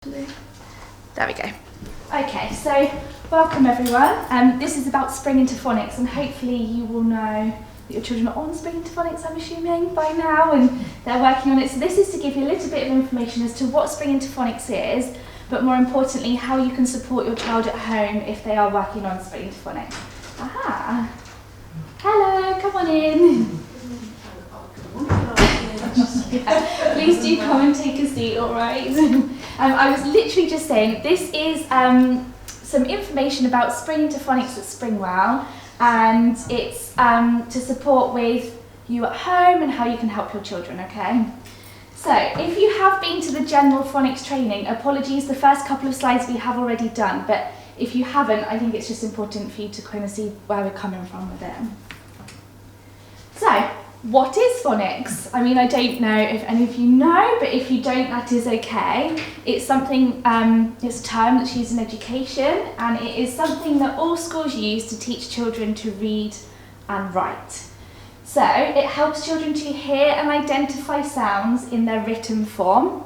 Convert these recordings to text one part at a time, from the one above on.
There we go. Okay, so welcome everyone. This is about Spring into Phonics, and hopefully you will know that your children are on Spring into Phonics, I'm assuming, by now, and they're working on it. So this is to give you a little bit of information as to what Spring into Phonics is, but more importantly, how you can support your child at home if they are working on Spring into Phonics. Aha! Hello, come on in. Please do come and take a seat, alright? I was literally just saying, this is some information about Spring into Phonics at Springwell, and it's to support with you at home and how you can help your children, okay? So, if you have been to the general phonics training, apologies, the first couple of slides we have already done, but if you haven't, I think it's just important for you to kind of see where we're coming from with it. So, what is phonics? I mean, I don't know if any of you know, but if you don't, that is okay. It's something, it's a term that's used in education, and it is something that all schools use to teach children to read and write. So it helps children to hear and identify sounds in their written form.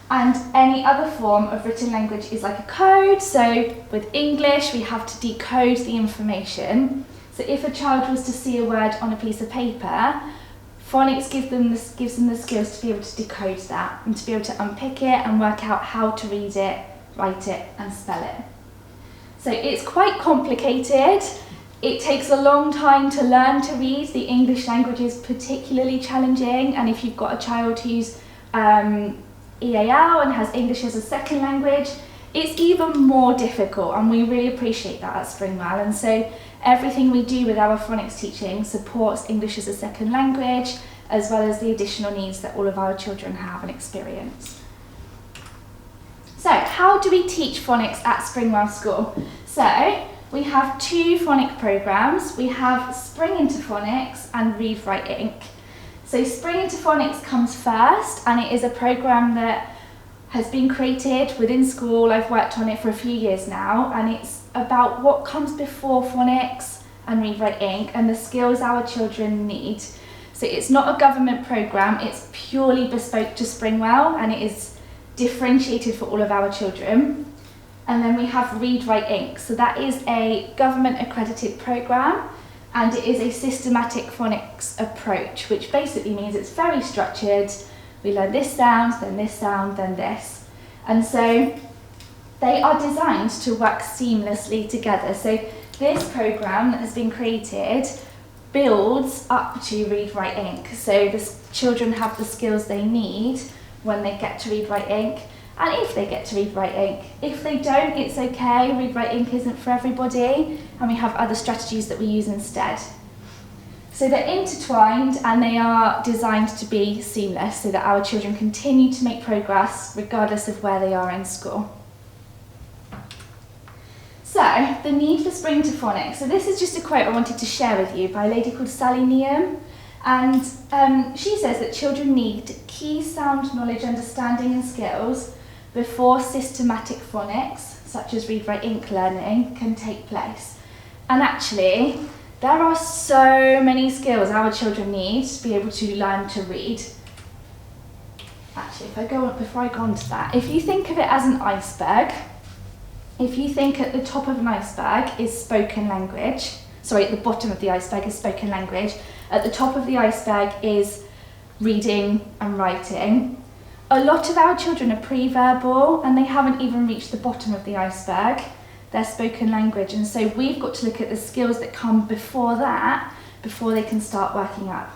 And any other form of written language is like a code. So with English, we have to decode the information. So if a child was to see a word on a piece of paper, phonics gives them the skills to be able to decode that and to be able to unpick it and work out how to read it, write it and spell it. So it's quite complicated. It takes a long time to learn to read. The English language is particularly challenging, and if you've got a child who's EAL and has English as a second language, it's even more difficult, and we really appreciate that at Springwell. And so everything we do with our phonics teaching supports English as a second language, as well as the additional needs that all of our children have and experience. So how do we teach phonics at Springwell School? So we have two phonic programs. We have Spring into Phonics and Read, Write, Inc. So Spring into Phonics comes first, and it is a program that has been created within school. I've worked on it for a few years now, and it's about what comes before phonics and Read, Write, Inc. and the skills our children need. So it's not a government program, it's purely bespoke to Springwell, and it is differentiated for all of our children. And then we have Read, Write, Inc. So that is a government accredited program, and it is a systematic phonics approach, which basically means it's very structured. We learn this sound, then this. And so they are designed to work seamlessly together. So this program that has been created builds up to Read, Write, Inc. So the children have the skills they need when they get to Read, Write, Inc. And if they get to Read, Write, Inc. If they don't, it's okay. Read, Write, Inc. isn't for everybody, and we have other strategies that we use instead. So they're intertwined, and they are designed to be seamless so that our children continue to make progress regardless of where they are in school. So, the need for Spring into Phonics. So this is just a quote I wanted to share with you by a lady called Sally Neum. And she says that children need key sound knowledge, understanding and skills before systematic phonics, such as Read, Write, Inc. learning, can take place. And actually, there are so many skills our children need to be able to learn to read. Actually, before I go on to that, if you think of it as an iceberg, if you think at the top of an iceberg is spoken language, at the bottom of the iceberg is spoken language, at the top of the iceberg is reading and writing. A lot of our children are pre-verbal, and they haven't even reached the bottom of the iceberg, their spoken language, and so we've got to look at the skills that come before that, before they can start working up.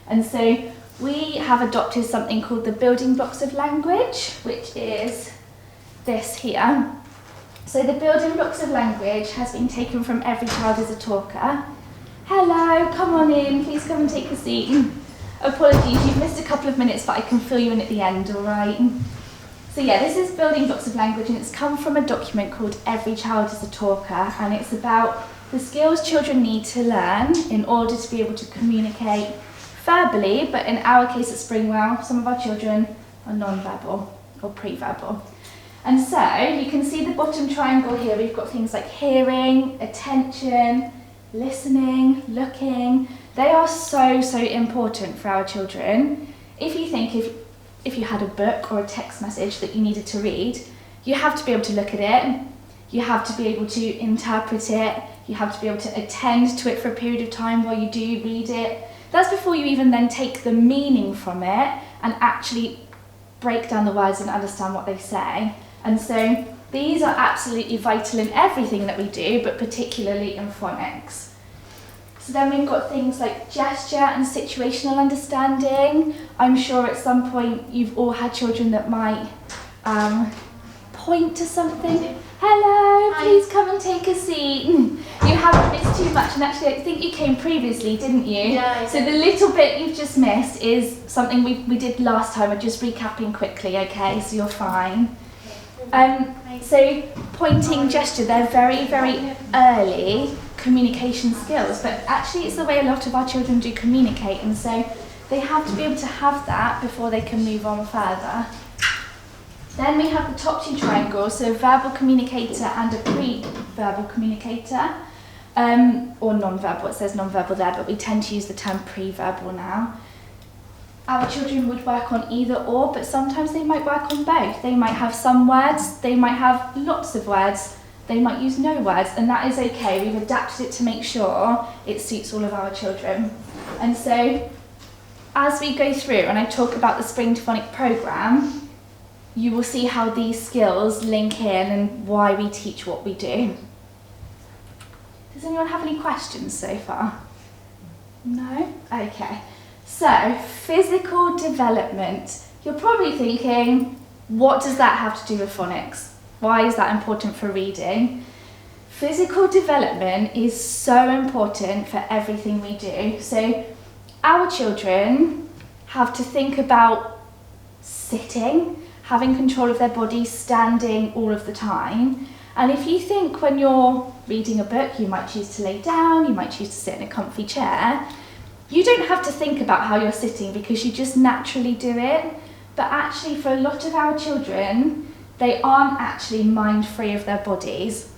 And so we have adopted something called the building blocks of language, which is this here. So the building blocks of language has been taken from Every Child is a Talker. Hello, come on in, please come and take a seat. Apologies, you've missed a couple of minutes, but I can fill you in at the end, all right? So yeah, this is Building Blocks of Language, and it's come from a document called Every Child is a Talker, and it's about the skills children need to learn in order to be able to communicate verbally, but in our case at Springwell, some of our children are non-verbal or pre-verbal. And so you can see the bottom triangle here, we've got things like hearing, attention, listening, looking. They are so important for our children. If you think if you had a book or a text message that you needed to read, you have to be able to look at it, you have to be able to interpret it, you have to be able to attend to it for a period of time while you do read it. That's before you even then take the meaning from it and actually break down the words and understand what they say. And so these are absolutely vital in everything that we do, but particularly in phonics. So then we've got things like gesture and situational understanding. I'm sure at some point you've all had children that might point to something. Hello, please come and take a seat. You haven't missed too much, and actually I think you came previously, didn't you? Yeah. So the little bit you've just missed is something we did last time. I'm just recapping quickly, okay? So you're fine. So pointing, gesture, they're very, very early communication skills, but actually it's the way a lot of our children do communicate, and so they have to be able to have that before they can move on further. Then we have the top two triangles, so a verbal communicator and a pre-verbal communicator, or non-verbal. It says non-verbal there, but we tend to use the term pre-verbal now. Our children would work on either or, but sometimes they might work on both. They might have some words, they might have lots of words, they might use no words, and that is okay. We've adapted it to make sure it suits all of our children. And so, as we go through and I talk about the Spring to Phonic programme, you will see how these skills link in and why we teach what we do. Does anyone have any questions so far? No? Okay. So, physical development. You're probably thinking, what does that have to do with phonics? Why is that important for reading? Physical development is so important for everything we do. So, our children have to think about sitting, having control of their body, standing all of the time. And if you think when you're reading a book, you might choose to lay down, you might choose to sit in a comfy chair, you don't have to think about how you're sitting because you just naturally do it. But actually for a lot of our children, they aren't actually mind-free of their bodies.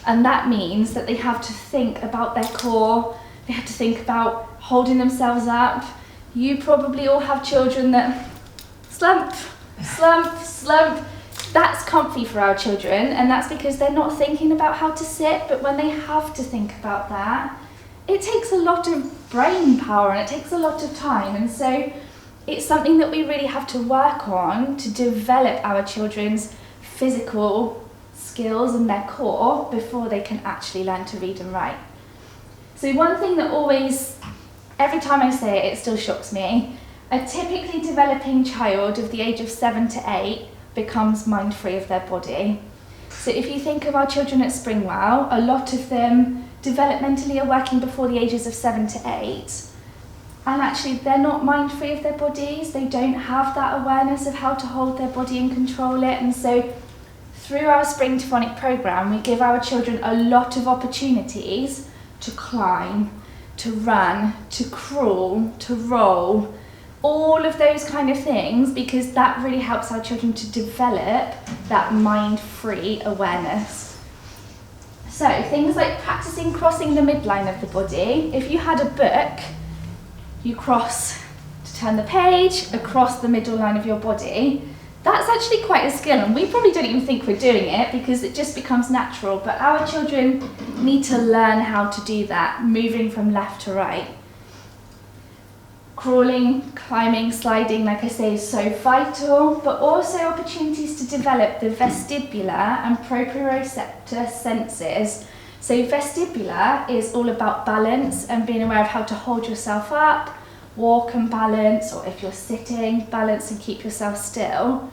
And that means that they have to think about their core, they have to think about holding themselves up. You probably all have children that slump, slump, slump. That's comfy for our children, and that's because they're not thinking about how to sit, but when they have to think about that, it takes a lot of brain power and it takes a lot of time, and so it's something that we really have to work on to develop our children's physical skills and their core before they can actually learn to read and write. So one thing that always, every time I say it, it still shocks me. A typically developing child of the age of 7 to 8 becomes mind-free of their body. So if you think of our children at Springwell, a lot of them developmentally are working before the ages of 7 to 8. And actually they're not mind-free of their bodies. They don't have that awareness of how to hold their body and control it. And so through our Spring to Phonic programme, we give our children a lot of opportunities to climb, to run, to crawl, to roll, all of those kind of things, because that really helps our children to develop that mind-free awareness. So things like practicing crossing the midline of the body. If you had a book, you cross to turn the page across the middle line of your body. That's actually quite a skill, and we probably don't even think we're doing it because it just becomes natural, but our children need to learn how to do that, moving from left to right. Crawling, climbing, sliding, like I say, is so vital, but also opportunities to develop the vestibular and proprioceptor senses. So vestibular is all about balance and being aware of how to hold yourself up, walk and balance, or if you're sitting, balance and keep yourself still.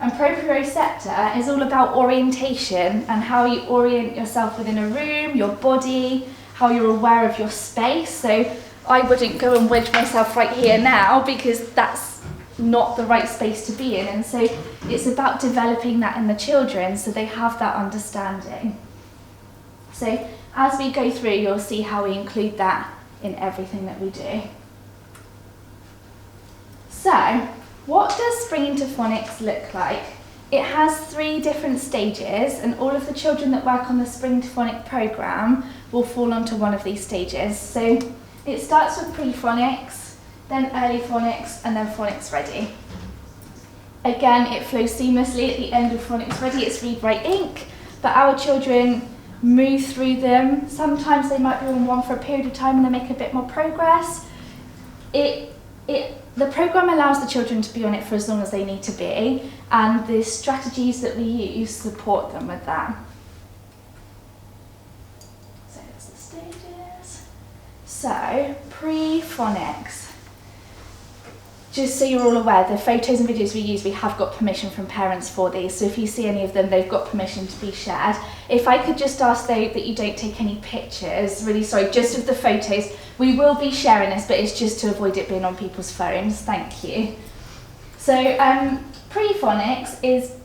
And proprioceptor is all about orientation and how you orient yourself within a room, your body, how you're aware of your space. So I wouldn't go and wedge myself right here now because that's not the right space to be in. And so it's about developing that in the children so they have that understanding. So as we go through, you'll see how we include that in everything that we do. So, what does Spring to Phonics look like? It has 3 different stages, and all of the children that work on the Spring to Phonic programme will fall onto one of these stages. So it starts with pre-phonics, then early phonics, and then phonics ready. Again, it flows seamlessly. At the end of Phonics Ready, it's Read, Write, Ink, but our children move through them. Sometimes they might be on one for a period of time and they make a bit more progress. The programme allows the children to be on it for as long as they need to be, and the strategies that we use support them with that. So that's the stages. So, pre-phonics. Just so you're all aware, the photos and videos we use, we have got permission from parents for these, so if you see any of them, they've got permission to be shared. If I could just ask though that you don't take any pictures, really sorry, just of the photos. We will be sharing this, but it's just to avoid it being on people's phones, thank you. So pre-phonics is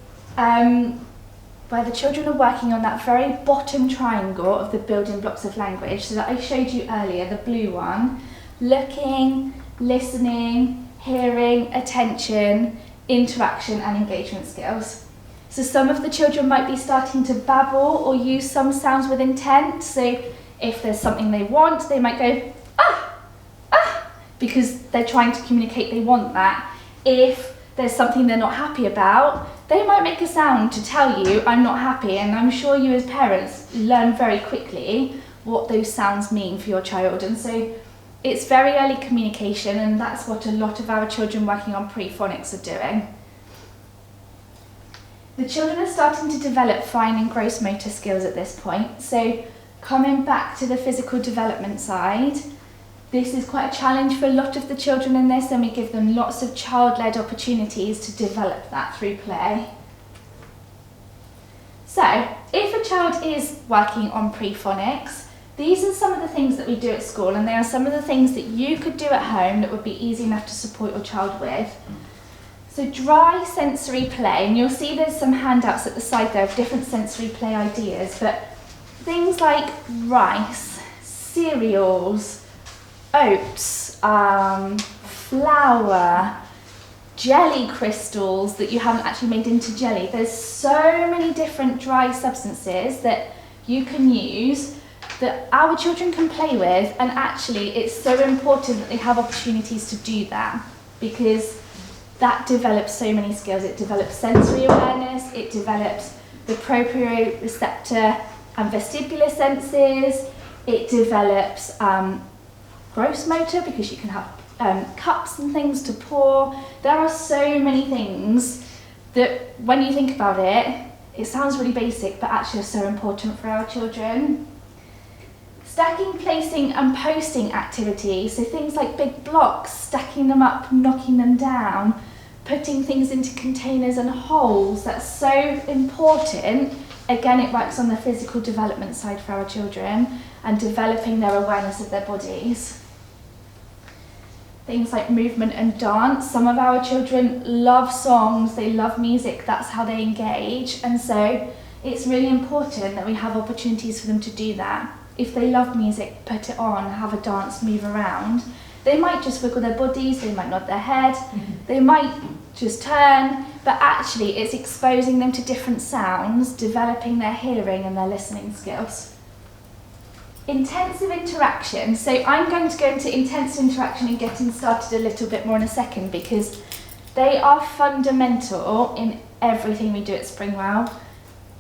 where the children are working on that very bottom triangle of the building blocks of language, so that I showed you earlier, the blue one, looking, listening, hearing, attention, interaction and engagement skills. So some of the children might be starting to babble or use some sounds with intent. So if there's something they want, they might go, ah, ah, because they're trying to communicate they want that. If there's something they're not happy about, they might make a sound to tell you, I'm not happy. And I'm sure you as parents learn very quickly what those sounds mean for your child. And so it's very early communication, and that's what a lot of our children working on pre-phonics are doing. The children are starting to develop fine and gross motor skills at this point. So coming back to the physical development side, this is quite a challenge for a lot of the children in this, and we give them lots of child-led opportunities to develop that through play. So if a child is working on pre-phonics, these are some of the things that we do at school, and they are some of the things that you could do at home that would be easy enough to support your child with. So dry sensory play, and you'll see there's some handouts at the side there of different sensory play ideas, but things like rice, cereals, oats, flour, jelly crystals that you haven't actually made into jelly. There's so many different dry substances that you can use that our children can play with, and actually it's so important that they have opportunities to do that, because that develops so many skills. It develops sensory awareness, it develops the proprioceptor and vestibular senses, it develops gross motor, because you can have cups and things to pour. There are so many things that when you think about it, it sounds really basic, but actually are so important for our children. Stacking, placing and posting activities, so things like big blocks, stacking them up, knocking them down, putting things into containers and holes, that's so important. Again, it works on the physical development side for our children and developing their awareness of their bodies. Things like movement and dance. Some of our children love songs, they love music, that's how they engage, and so it's really important that we have opportunities for them to do that. If they love music, put it on, have a dance, move around. They might just wiggle their bodies, they might nod their head, they might just turn, but actually it's exposing them to different sounds, developing their hearing and their listening skills. Intensive interaction. So I'm going to go into intensive interaction and getting started a little bit more in a second, because they are fundamental in everything we do at Springwell.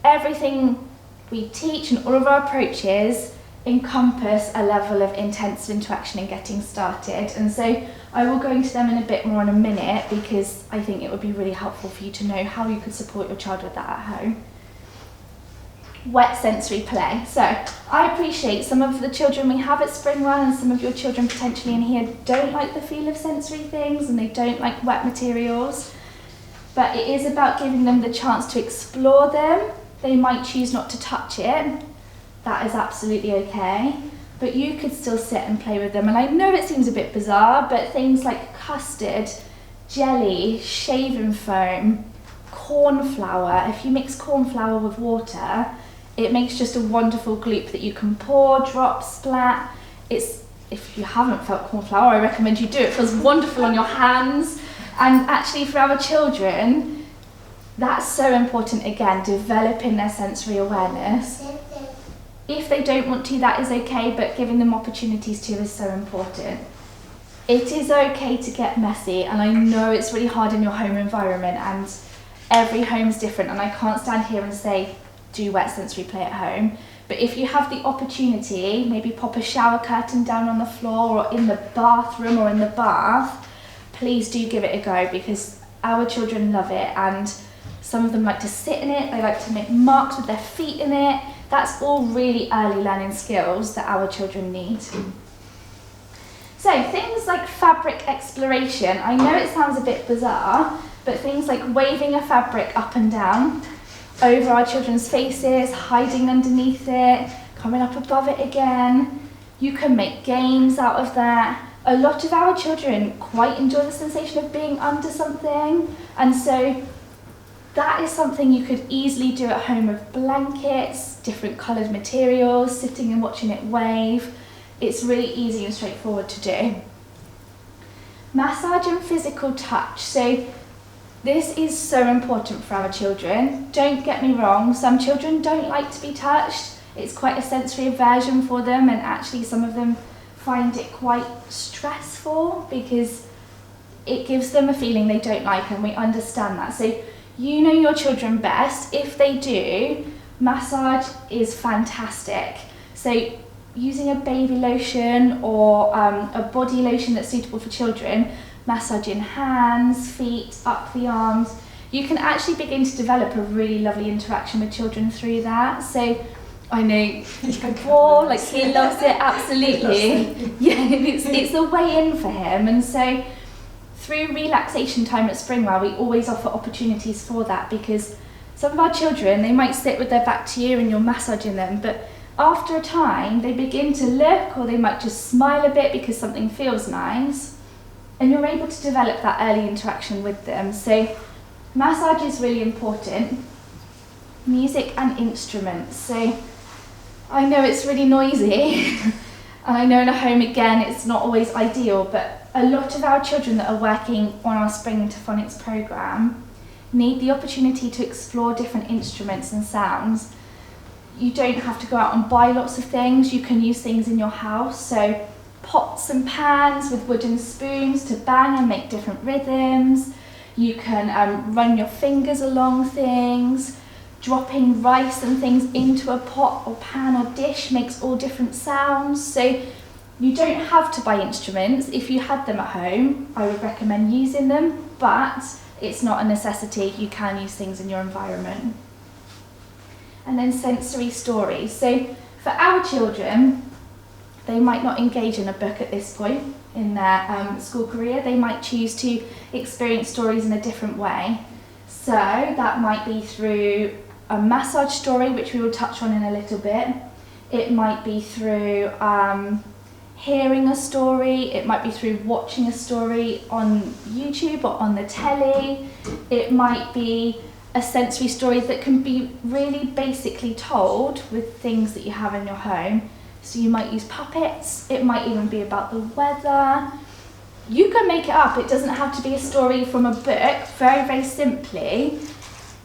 Everything we teach and all of our approaches encompass a level of intensive interaction in getting started, and so I will go into them in a bit more in a minute, because I think it would be really helpful for you to know how you could support your child with that at home. Wet sensory play. So I appreciate some of the children we have at Springwell and some of your children potentially in here don't like the feel of sensory things and they don't like wet materials, but it is about giving them the chance to explore them. They might choose not to touch it. That is absolutely okay, but you could still sit and play with them. And I know it seems a bit bizarre, but things like custard, jelly, shaving foam, corn flour, if you mix corn flour with water, it makes just a wonderful gloop that you can pour, drop, splat. If you haven't felt corn flour, I recommend you do. It feels wonderful on your hands. And actually for our children, that's so important, again, developing their sensory awareness. If they don't want to, that is okay, but giving them opportunities to is so important. It is okay to get messy, and I know it's really hard in your home environment, and every home's different, and I can't stand here and say do wet sensory play at home. But if you have the opportunity, maybe pop a shower curtain down on the floor or in the bathroom or in the bath, please do give it a go, because our children love it, and some of them like to sit in it, they like to make marks with their feet in it. That's all really early learning skills that our children need. So things like fabric exploration, I know it sounds a bit bizarre, but things like waving a fabric up and down over our children's faces, hiding underneath it, coming up above it again. You can make games out of that. A lot of our children quite enjoy the sensation of being under something, and so that is something you could easily do at home with blankets, different coloured materials, sitting and watching it wave. It's really easy and straightforward to do. Massage and physical touch. So this is so important for our children. Don't get me wrong, some children don't like to be touched. It's quite a sensory aversion for them, and actually some of them find it quite stressful because it gives them a feeling they don't like, and we understand that. So you know your children best. If they do, massage is fantastic. So using a baby lotion or a body lotion that's suitable for children, massaging hands, feet, up the arms, you can actually begin to develop a really lovely interaction with children through that. So I know Paul, like he loves it, absolutely. Yeah, it's a way in for him, and so through relaxation time at Springwell, we always offer opportunities for that, because some of our children, they might sit with their back to you and you're massaging them, but after a time they begin to look, or they might just smile a bit because something feels nice, and you're able to develop that early interaction with them. So massage is really important. Music and instruments. So I know it's really noisy and I know in a home again it's not always ideal, but a lot of our children that are working on our Spring to Phonics programme need the opportunity to explore different instruments and sounds. You don't have to go out and buy lots of things, you can use things in your house. So pots and pans with wooden spoons to bang and make different rhythms. You can run your fingers along things. Dropping rice and things into a pot or pan or dish makes all different sounds. So you don't have to buy instruments. If you had them at home, I would recommend using them, but it's not a necessity. You can use things in your environment. And then sensory stories. So for our children, they might not engage in a book at this point in their school career. They might choose to experience stories in a different way. So that might be through a massage story, which we will touch on in a little bit. It might be through hearing a story. It might be through watching a story on YouTube or on the telly. It might be a sensory story that can be really basically told with things that you have in your home. So you might use puppets. It might even be about the weather. You can make it up. It doesn't have to be a story from a book, very, very simply.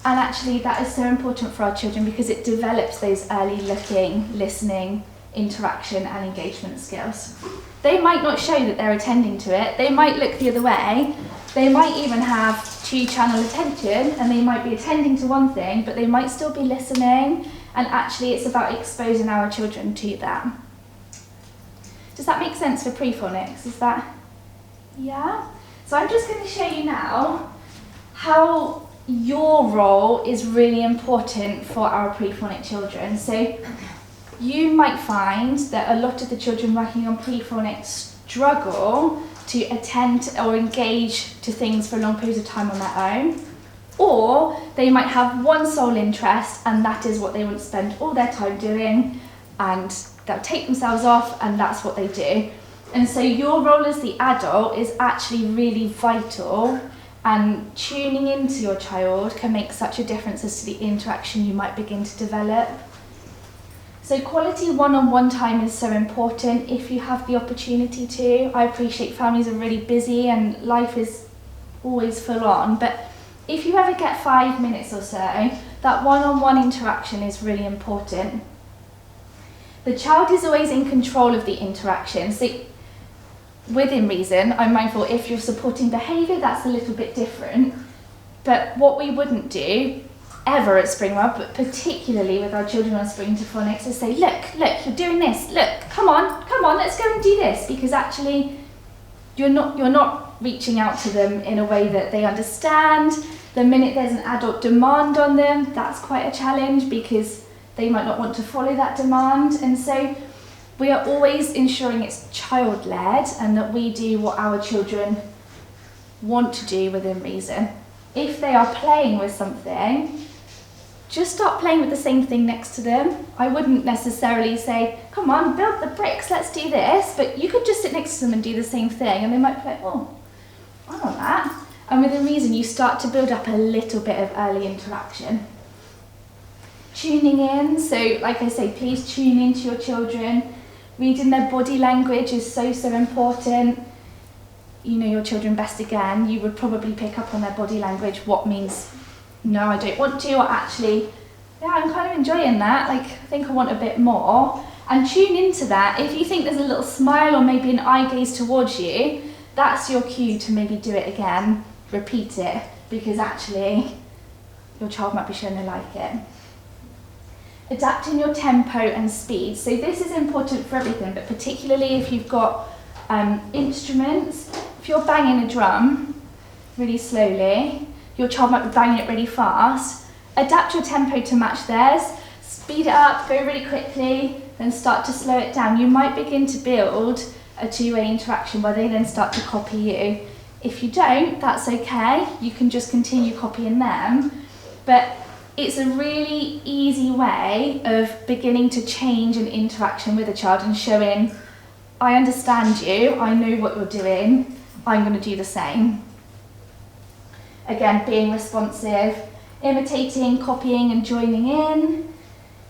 And actually that is so important for our children because it develops those early looking, listening, interaction and engagement skills. They might not show that they're attending to it. They might look the other way. They might even have 2-channel attention and they might be attending to one thing, but they might still be listening. And actually it's about exposing our children to that. Does that make sense for pre-phonics? Is that, yeah? So I'm just going to show you now how your role is really important for our pre-phonic children. So you might find that a lot of the children working on pre-phonics struggle to attend or engage to things for long periods of time on their own, or they might have one sole interest and that is what they want to spend all their time doing, and they'll take themselves off and that's what they do. And so your role as the adult is actually really vital, and tuning into your child can make such a difference as to the interaction you might begin to develop. So quality one-on-one time is so important if you have the opportunity to. I appreciate families are really busy and life is always full on, but if you ever get 5 minutes or so, that one-on-one interaction is really important. The child is always in control of the interaction. So within reason. I'm mindful if you're supporting behaviour, that's a little bit different. But what we wouldn't do ever at Springwell, but particularly with our children on Spring to Phonics, is say, look, you're doing this, look, come on, let's go and do this, because actually you're not reaching out to them in a way that they understand. The minute there's an adult demand on them, that's quite a challenge because they might not want to follow that demand. And so we are always ensuring it's child-led and that we do what our children want to do within reason. If they are playing with something, just start playing with the same thing next to them. I wouldn't necessarily say, come on, build the bricks, let's do this, but you could just sit next to them and do the same thing, and they might be like, oh, I want that. And within reason, you start to build up a little bit of early interaction. Tuning in, so like I say, please tune into your children. Reading their body language is so important. You know your children best again. You would probably pick up on their body language what means no, I don't want to, or actually, yeah, I'm kind of enjoying that, like, I think I want a bit more. And tune into that. If you think there's a little smile or maybe an eye gaze towards you, that's your cue to maybe do it again, repeat it, because actually your child might be showing they like it. Adapting your tempo and speed. So this is important for everything, but particularly if you've got instruments. If you're banging a drum really slowly, your child might be banging it really fast. Adapt your tempo to match theirs. Speed it up, go really quickly, then start to slow it down. You might begin to build a two-way interaction where they then start to copy you. If you don't, that's okay. You can just continue copying them. But it's a really easy way of beginning to change an interaction with a child and showing, I understand you, I know what you're doing, I'm going to do the same. Again, being responsive, imitating, copying and joining in.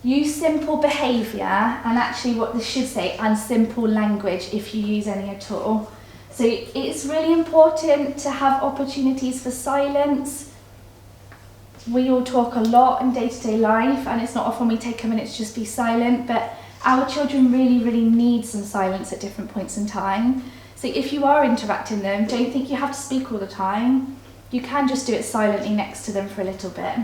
Use simple behaviour, and actually what this should say, and simple language if you use any at all. So it's really important to have opportunities for silence. We all talk a lot in day-to-day life, and it's not often we take a minute to just be silent, but our children really, really need some silence at different points in time. So if you are interacting them, don't think you have to speak all the time. You can just do it silently next to them for a little bit.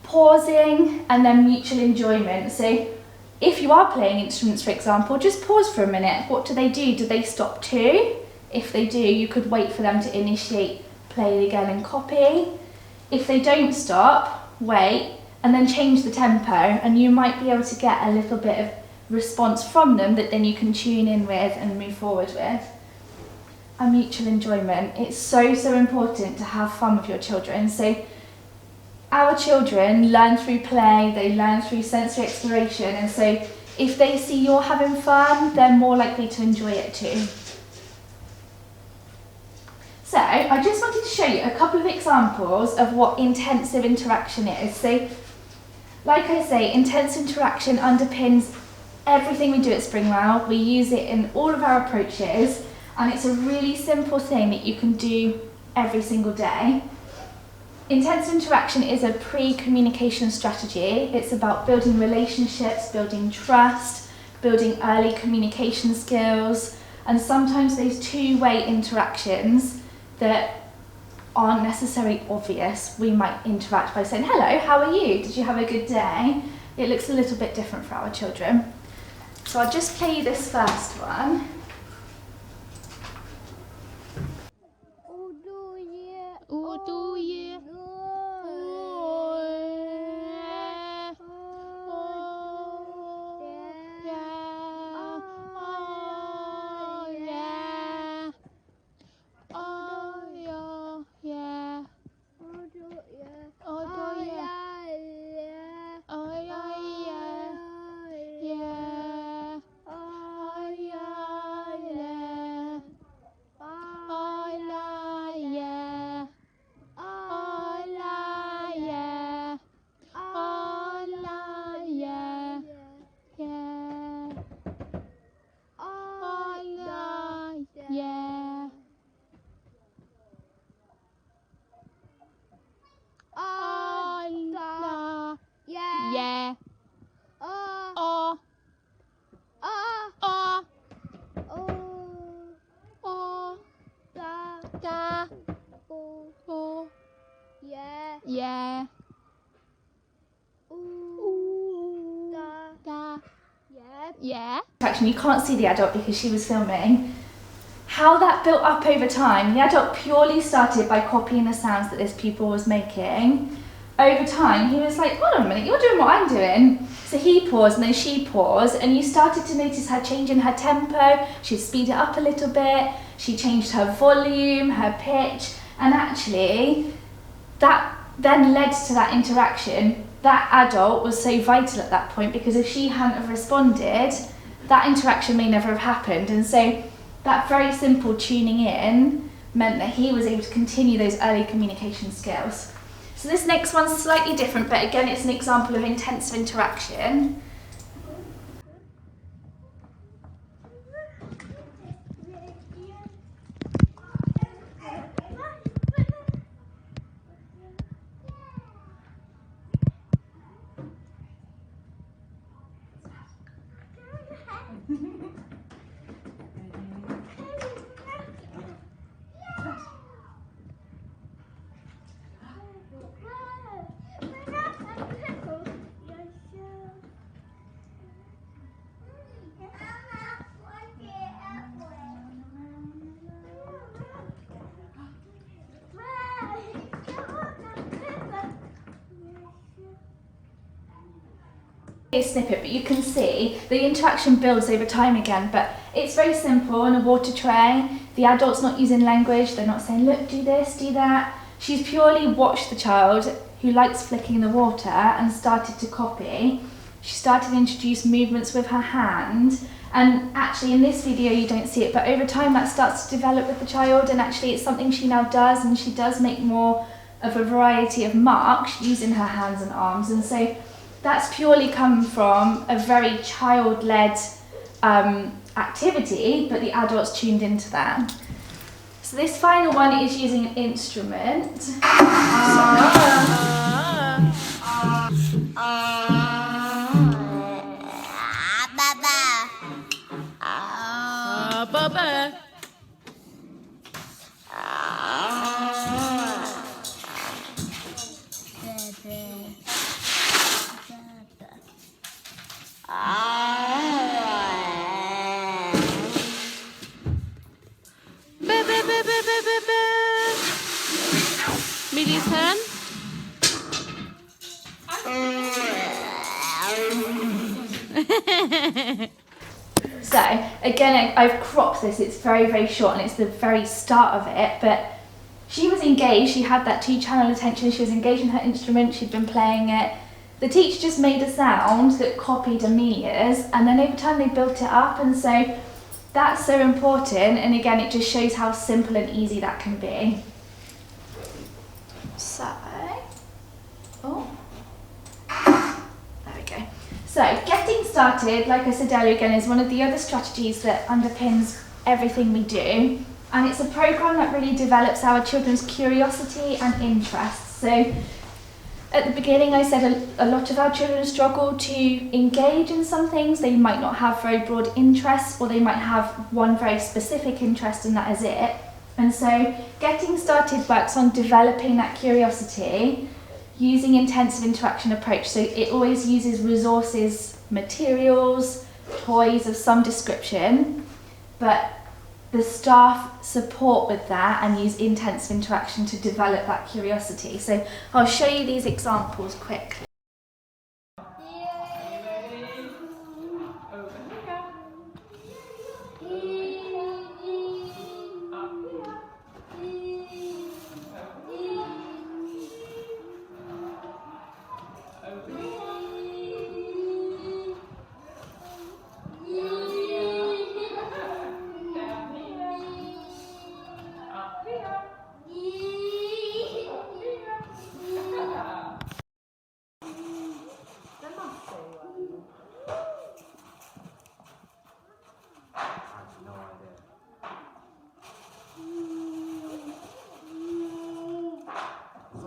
Pausing and then mutual enjoyment. So if you are playing instruments, for example, just pause for a minute. What do? Do they stop too? If they do, you could wait for them to initiate play again and copy. If they don't stop, wait, and then change the tempo, and you might be able to get a little bit of response from them that then you can tune in with and move forward with. And mutual enjoyment. It's so important to have fun with your children. So our children learn through play, they learn through sensory exploration, and so if they see you're having fun, they're more likely to enjoy it too. So I just wanted to show you a couple of examples of what intensive interaction is. So like I say, intense interaction underpins everything we do at Springwell. We use it in all of our approaches, and it's a really simple thing that you can do every single day. Intense interaction is a pre-communication strategy. It's about building relationships, building trust, building early communication skills, and sometimes those two-way interactions that aren't necessarily obvious. We might interact by saying, hello, how are you? Did you have a good day? It looks a little bit different for our children. So I'll just play you this first one. Yeah. Interaction, you can't see the adult because she was filming. How that built up over time, the adult purely started by copying the sounds that this pupil was making. Over time, he was like, hold on a minute, you're doing what I'm doing. So he paused and then she paused, and you started to notice her change in her tempo. She'd speed it up a little bit, she changed her volume, her pitch, and actually that then led to that interaction. That adult was so vital at that point, because if she hadn't have responded, that interaction may never have happened. And so that very simple tuning in meant that he was able to continue those early communication skills. So this next one's slightly different, but again, it's an example of intensive interaction. A snippet, but you can see the interaction builds over time again, but it's very simple. On a water tray, the adult's not using language, they're not saying, look, do this, do that. She's purely watched the child who likes flicking the water and started to copy. She started to introduce movements with her hand, and actually in this video you don't see it, but over time that starts to develop with the child, and actually it's something she now does, and she does make more of a variety of marks using her hands and arms. And so that's purely come from a very child-led activity, but the adult's tuned into that. So this final one is using an instrument. Baba. Millie's turn. So again, I've cropped this, it's very, very short, and it's the very start of it, but she was engaged, she had that 2-channel attention, she was engaged in her instrument, she'd been playing it. The teacher just made a sound that copied Amelia's, and then over time they built it up, and so that's so important, and again it just shows how simple and easy that can be. So, there we go. So, getting started, like I said earlier again, is one of the other strategies that underpins everything we do, and it's a programme that really develops our children's curiosity and interests. So, at the beginning I said a lot of our children struggle to engage in some things. They might not have very broad interests, or they might have one very specific interest and that is it. And so getting started works on developing that curiosity using intensive interaction approach. So it always uses resources, materials, toys of some description, but the staff support with that and use intensive interaction to develop that curiosity. So I'll show you these examples quickly.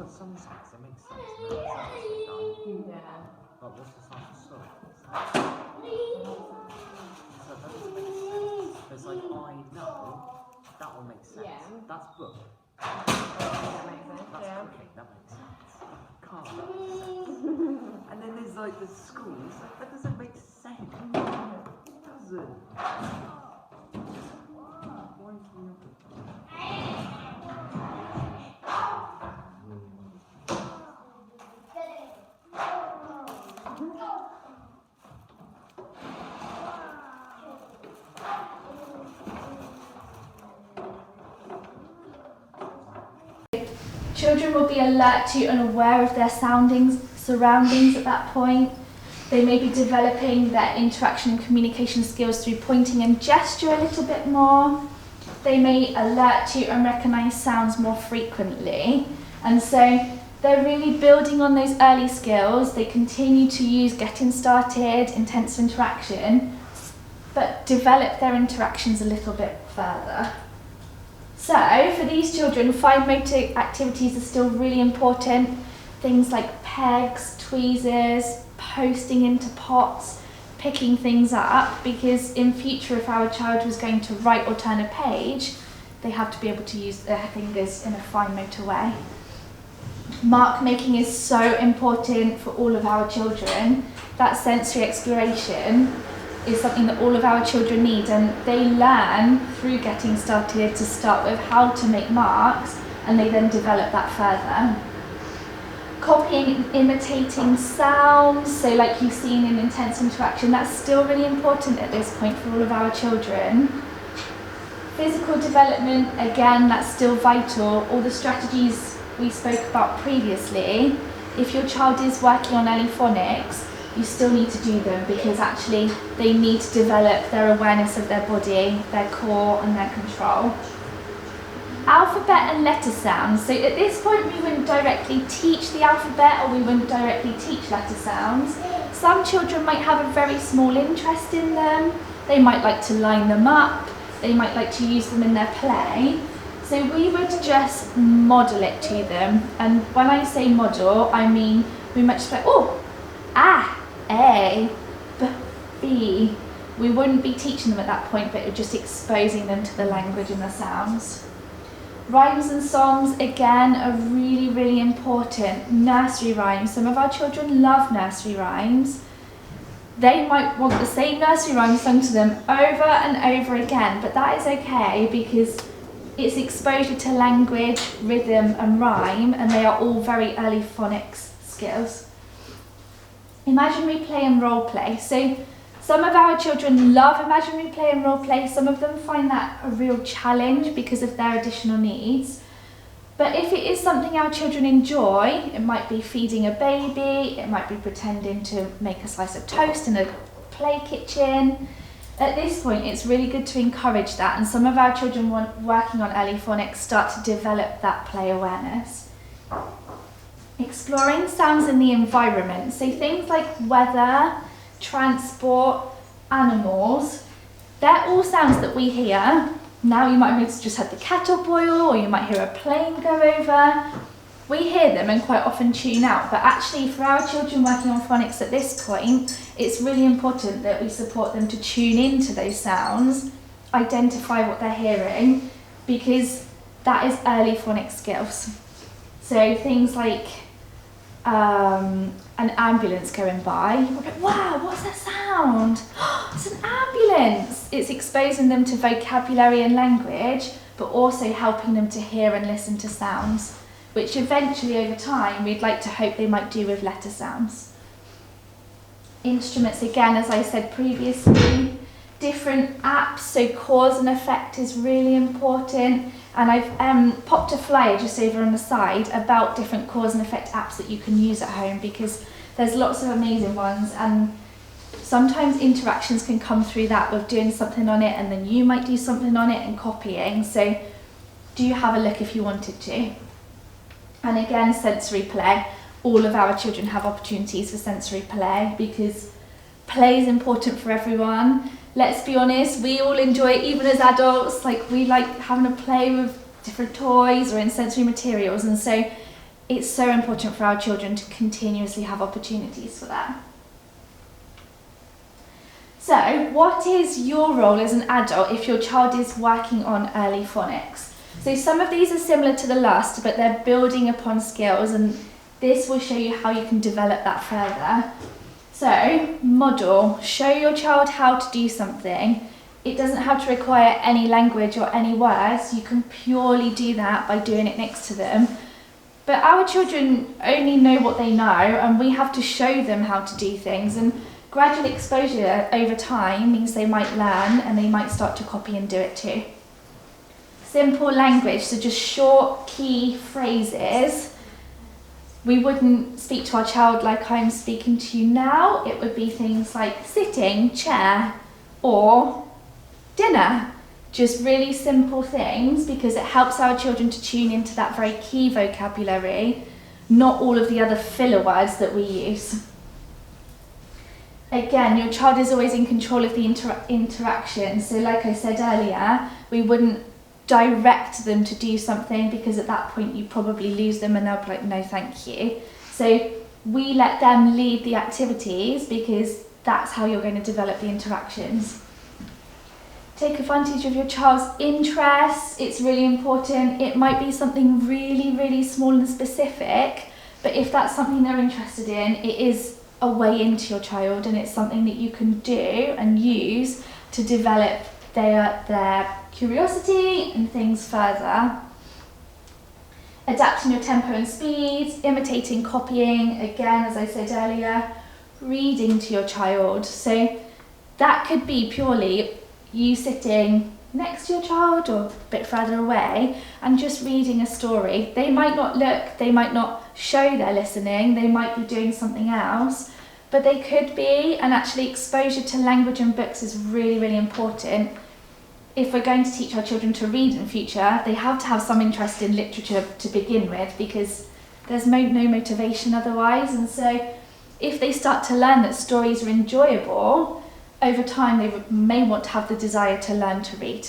Some sense, it makes sense. Yeah. But what's the sound of soul? So that doesn't make sense. It's like, I know, that will make sense. Yeah. That's book. That makes sense. That's cooking, that makes sense. Car, that makes sense. And then there's like the schools, that doesn't make sense. Wahnsinn. Children will be alert to and aware of their surroundings at that point. They may be developing their interaction and communication skills through pointing and gesture a little bit more. They may alert to and recognise sounds more frequently. And so they're really building on those early skills. They continue to use getting started, intense interaction, but develop their interactions a little bit further. So for these children, fine motor activities are still really important. Things like pegs, tweezers, posting into pots, picking things up, because in future if our child was going to write or turn a page, they have to be able to use their fingers in a fine motor way. Mark making is so important for all of our children. That sensory exploration is something that all of our children need, and they learn through getting started to start with how to make marks, and they then develop that further. Copying and imitating sounds, so like you've seen in intense interaction, that's still really important at this point for all of our children. Physical development, again, that's still vital. All the strategies we spoke about previously, if your child is working on early phonics, you still need to do them, because actually they need to develop their awareness of their body, their core and their control. Alphabet and letter sounds. So at this point we wouldn't directly teach the alphabet, or we wouldn't directly teach letter sounds. Some children might have a very small interest in them. They might like to line them up. They might like to use them in their play. So we would just model it to them. And when I say model, I mean we might just say, oh, A, B, B. We wouldn't be teaching them at that point, but just exposing them to the language and the sounds. Rhymes and songs, again, are really, really important. Nursery rhymes. Some of our children love nursery rhymes. They might want the same nursery rhyme sung to them over and over again, but that is okay, because it's exposure to language, rhythm and rhyme, and they are all very early phonics skills. Imaginary play and role play. So some of our children love imaginary play and role play. Some of them find that a real challenge because of their additional needs. But if it is something our children enjoy, it might be feeding a baby, it might be pretending to make a slice of toast in a play kitchen. At this point, it's really good to encourage that, and some of our children working on early phonics start to develop that play awareness. Exploring sounds in the environment. So things like weather, transport, animals, they're all sounds that we hear. Now you might have just had the kettle boil, or you might hear a plane go over. We hear them and quite often tune out, but actually for our children working on phonics at this point, it's really important that we support them to tune into those sounds, identify what they're hearing, because that is early phonics skills. So things like an ambulance going by, we're like, wow, what's that sound? It's an ambulance. It's exposing them to vocabulary and language, but also helping them to hear and listen to sounds, which eventually over time we'd like to hope they might do with letter sounds. Instruments, again, as I said previously, different apps, so cause and effect is really important. And I've popped a flyer just over on the side about different cause and effect apps that you can use at home, because there's lots of amazing ones, and sometimes interactions can come through that with doing something on it, and then you might do something on it and copying. So do have a look if you wanted to. And again, sensory play. All of our children have opportunities for sensory play, because play is important for everyone. Let's be honest, we all enjoy it, even as adults. Like, we like having a play with different toys or in sensory materials, and so it's so important for our children to continuously have opportunities for that. So, what is your role as an adult if your child is working on early phonics? So some of these are similar to the last, but they're building upon skills, and this will show you how you can develop that further. So, model, show your child how to do something. It doesn't have to require any language or any words. You can purely do that by doing it next to them. But our children only know what they know, and we have to show them how to do things. And gradual exposure over time means they might learn and they might start to copy and do it too. Simple language, so just short key phrases. We wouldn't speak to our child like I'm speaking to you now. It would be things like sitting, chair, or dinner. Just really simple things, because it helps our children to tune into that very key vocabulary, not all of the other filler words that we use. Again, your child is always in control of the interaction. So like I said earlier, we wouldn't direct them to do something, because at that point you probably lose them and they'll be like, no thank you. So we let them lead the activities, because that's how you're going to develop the interactions. Take advantage of your child's interests. It's really important. It might be something really, really small and specific, but if that's something they're interested in, it is a way into your child, and it's something that you can do and use to develop their curiosity and things further. Adapting your tempo and speed, imitating, copying, again, as I said earlier, reading to your child. So that could be purely you sitting next to your child or a bit further away and just reading a story. They might not look, they might not show they're listening, they might be doing something else, but they could be. And actually exposure to language and books is really, really important. If we're going to teach our children to read in future, they have to have some interest in literature to begin with, because there's no motivation otherwise. And so if they start to learn that stories are enjoyable, over time they may want to have the desire to learn to read.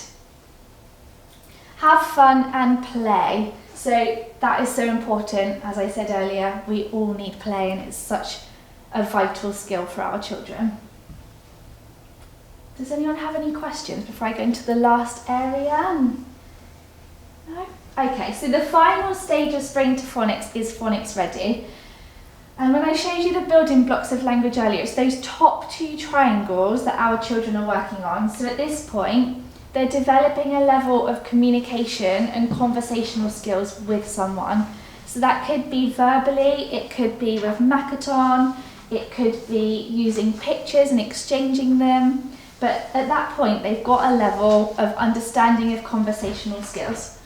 Have fun and play. So that is so important. As I said earlier, we all need play, and it's such a vital skill for our children. Does anyone have any questions before I go into the last area? No? Okay, so the final stage of Spring to Phonics is Phonics Ready. And when I showed you the building blocks of language earlier, it's those top two triangles that our children are working on. So at this point, they're developing a level of communication and conversational skills with someone. So that could be verbally, it could be with Makaton, it could be using pictures and exchanging them. But at that point, they've got a level of understanding of conversational skills.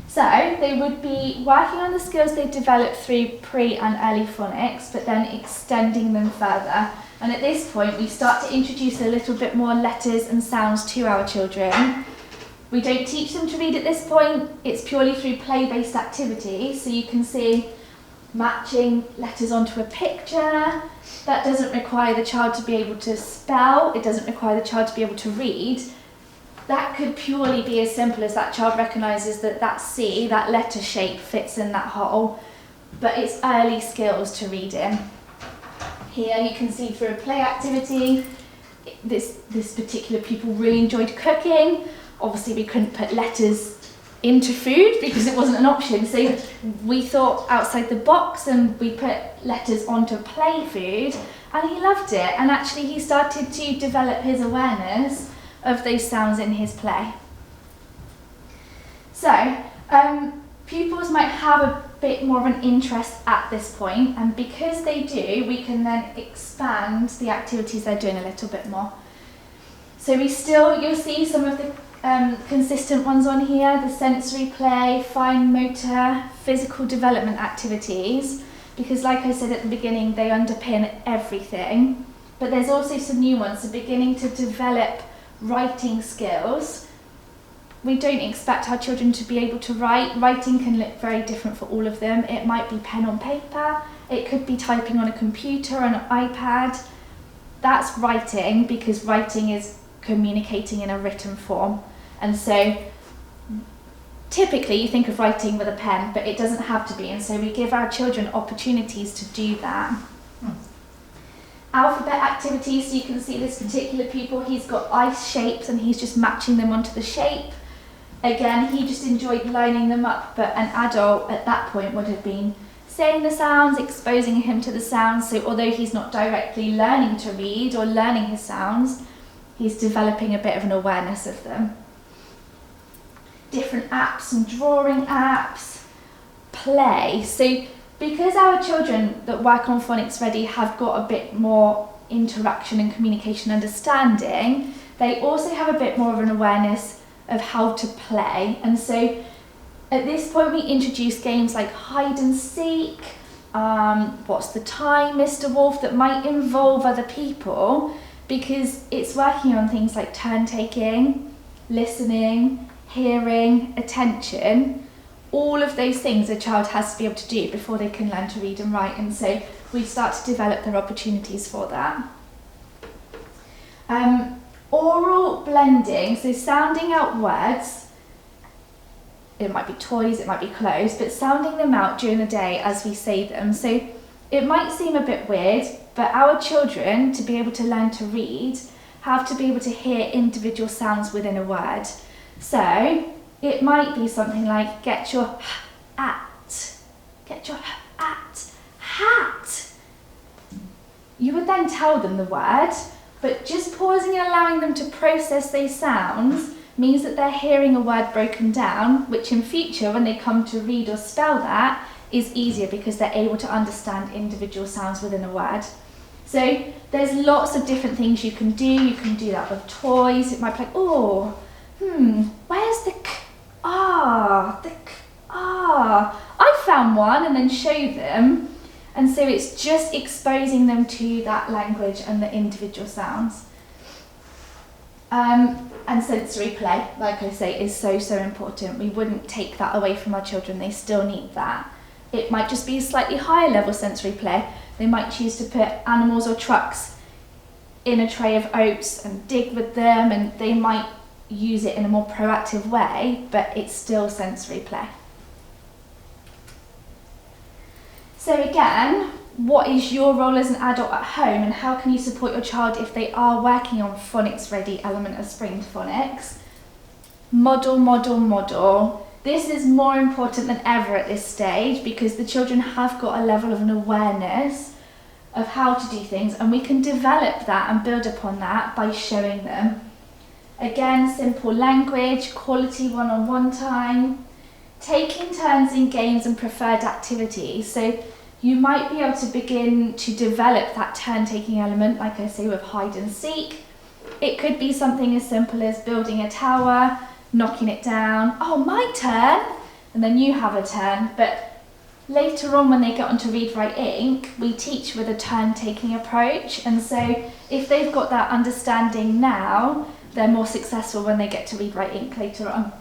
So they would be working on the skills they've developed through pre and early phonics, but then extending them further. And at this point, we start to introduce a little bit more letters and sounds to our children. We don't teach them to read at this point. It's purely through play-based activities. So you can see matching letters onto a picture. That doesn't require the child to be able to spell. It doesn't require the child to be able to read. That could purely be as simple as that child recognises that that C, that letter shape, fits in that hole. But it's early skills to read in. Here you can see through a play activity, this particular pupil really enjoyed cooking. Obviously we couldn't put letters into food because it wasn't an option. So we thought outside the box and we put letters onto play food, and he loved it. And actually he started to develop his awareness of those sounds in his play. So pupils might have a bit more of an interest at this point, and because they do, we can then expand the activities they're doing a little bit more. So you'll see some of the consistent ones on here, the sensory play, fine motor, physical development activities, because like I said at the beginning, they underpin everything. But there's also some new ones, so beginning to develop writing skills. We don't expect our children to be able to write. Writing can look very different for all of them. It might be pen on paper, it could be typing on a computer or an iPad. That's writing, because writing is communicating in a written form. And so typically you think of writing with a pen, but it doesn't have to be, and so we give our children opportunities to do that. Alphabet activities, so you can see this particular pupil, he's got ice shapes and he's just matching them onto the shape. Again, he just enjoyed lining them up, but an adult at that point would have been saying the sounds, exposing him to the sounds. So although he's not directly learning to read or learning his sounds, he's developing a bit of an awareness of them. Different apps and drawing apps, play. So because our children that work on Phonics Ready have got a bit more interaction and communication understanding, they also have a bit more of an awareness of how to play. And so at this point we introduce games like hide and seek, what's the time, Mr. Wolf, that might involve other people, because it's working on things like turn taking, listening, hearing, attention. All of those things a child has to be able to do before they can learn to read and write, and so we start to develop their opportunities for that. Oral blending, so sounding out words. It might be toys, it might be clothes, but sounding them out during the day as we say them. So it might seem a bit weird, but our children, to be able to learn to read, have to be able to hear individual sounds within a word. So it might be something like get your at, get your at, hat. You would then tell them the word, but just pausing and allowing them to process those sounds means that they're hearing a word broken down, which in future, when they come to read or spell that, is easier because they're able to understand individual sounds within a word. So there's lots of different things you can do. You can do that with toys. It might be like, oh, where's the k, ah, the k, ah. I found one, and then show them. And so it's just exposing them to that language and the individual sounds. And sensory play, like I say, is so important. We wouldn't take that away from our children. They still need that. It might just be a slightly higher level sensory play. They might choose to put animals or trucks in a tray of oats and dig with them, and they might use it in a more proactive way, but it's still sensory play. So again, what is your role as an adult at home, and how can you support your child if they are working on Phonics Ready element of Spring Phonics? Model, model, model. This is more important than ever at this stage because the children have got a level of an awareness of how to do things, and we can develop that and build upon that by showing them. Again, simple language, quality one-on-one time, taking turns in games and preferred activities. So you might be able to begin to develop that turn-taking element, like I say, with hide and seek. It could be something as simple as building a tower, knocking it down, oh, my turn, and then you have a turn. But later on when they get onto Read, Write, Ink, we teach with a turn-taking approach, and so if they've got that understanding now, they're more successful when they get to Read, Write, Ink later on.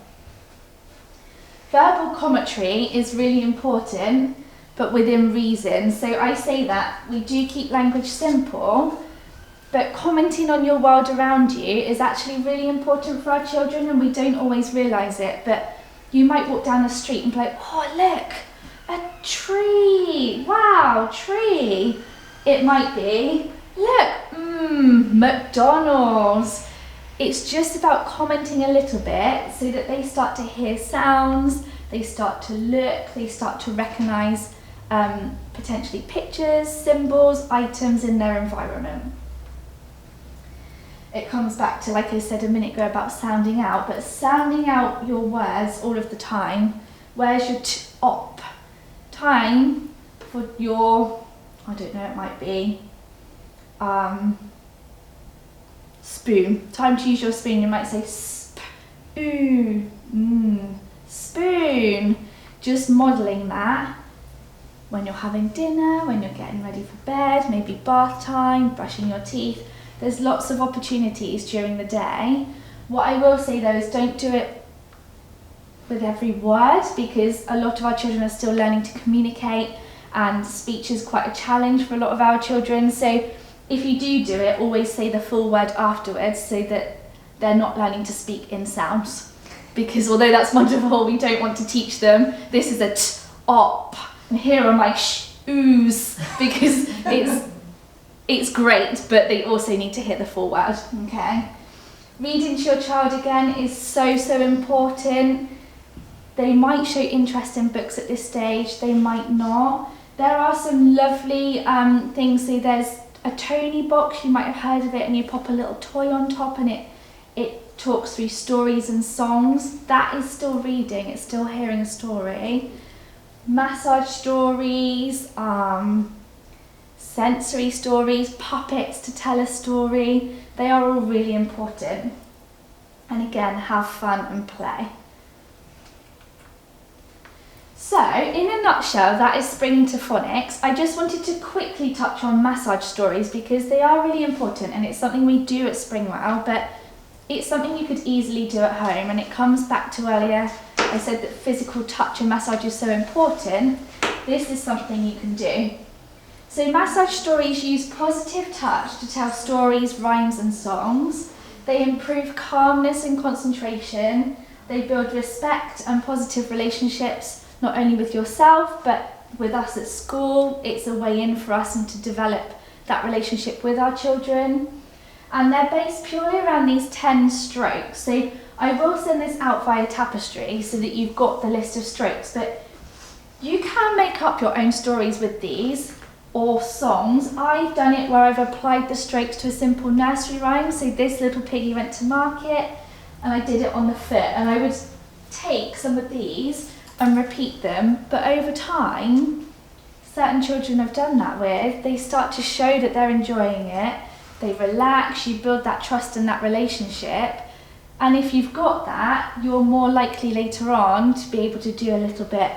Verbal commentary is really important, but within reason. So I say that we do keep language simple, but commenting on your world around you is actually really important for our children, and we don't always realise it. But you might walk down the street and be like, oh, look, a tree, wow, tree. It might be, look, McDonald's. It's just about commenting a little bit so that they start to hear sounds, they start to look, they start to recognise potentially pictures, symbols, items in their environment. It comes back to, like I said a minute ago, about sounding out, but sounding out your words all of the time. Where's your top? Time for your, I don't know, it might be spoon. Time to use your spoon. You might say spoon. Just modelling that when you're having dinner, when you're getting ready for bed, maybe bath time, brushing your teeth. There's lots of opportunities during the day. What I will say though is don't do it with every word, because a lot of our children are still learning to communicate, and speech is quite a challenge for a lot of our children. So if you do it, always say the full word afterwards so that they're not learning to speak in sounds. Because although that's wonderful, we don't want to teach them, this is a t-op. And here are my sh-oos, because it's great, but they also need to hit the full word, okay? Reading to your child again is so important. They might show interest in books at this stage, they might not. There are some lovely things. So there's a Tony box, you might have heard of it, and you pop a little toy on top and it talks through stories and songs. That is still reading, it's still hearing a story. Massage stories, sensory stories, puppets to tell a story. They are all really important. And again, have fun and play. So, in a nutshell, that is Spring to Phonics. I just wanted to quickly touch on massage stories because they are really important and it's something we do at Springwell, but it's something you could easily do at home, and it comes back to earlier I said that physical touch and massage is so important. This is something you can do. So massage stories use positive touch to tell stories, rhymes and songs. They improve calmness and concentration. They build respect and positive relationships, not only with yourself, but with us at school. It's a way in for us and to develop that relationship with our children. And they're based purely around these 10 strokes. So I will send this out via tapestry so that you've got the list of strokes, but you can make up your own stories with these or songs. I've done it where I've applied the strokes to a simple nursery rhyme. So this little piggy went to market and I did it on the foot, and I would take some of these and repeat them, but over time, certain children I've done that with, they start to show that they're enjoying it, they relax, you build that trust and that relationship, and if you've got that, you're more likely later on to be able to do a little bit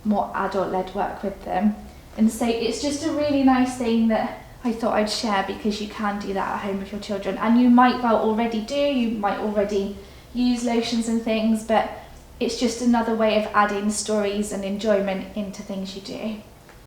more adult-led work with them. And so it's just a really nice thing that I thought I'd share, because you can do that at home with your children, and you might well already do, you might already use lotions and things, but it's just another way of adding stories and enjoyment into things you do.